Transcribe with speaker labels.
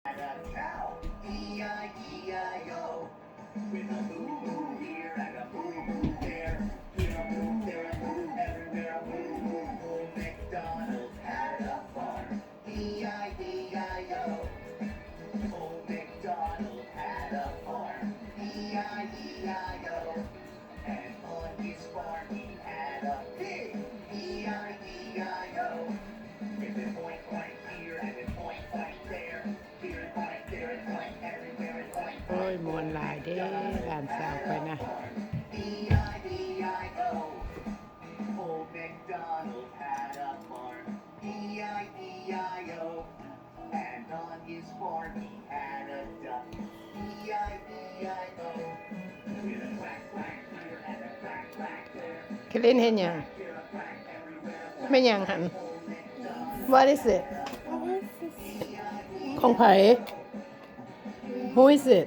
Speaker 1: Had a cow, E-I-E-I-O. With a moo-moo here and a moo-moo there. Here a moo, there a moo, everywhere a moo-moo. Old MacDonald had a farm, E-I-E-I-O. Old MacDonald had a farm, E-I-E-I-O. And on his farm he had a pig, E-I-E-I-O. With a point point here and a point point there. Here and point, there and point, everywhere and point.
Speaker 2: โอ้ยมวนหลายเด้หลานสาวไปนะ
Speaker 1: E-I-E-I-O. Old MacDonald had a farm, E-I-E-I-O. And on his farm he had a duck, E-I-E-I-O. With a quack quack here and a quack quack there.
Speaker 2: คิดเล่นเห็นยัง
Speaker 1: Here a quack everywhere.
Speaker 2: ไม่ยังหัน What is it ของไผ Who is it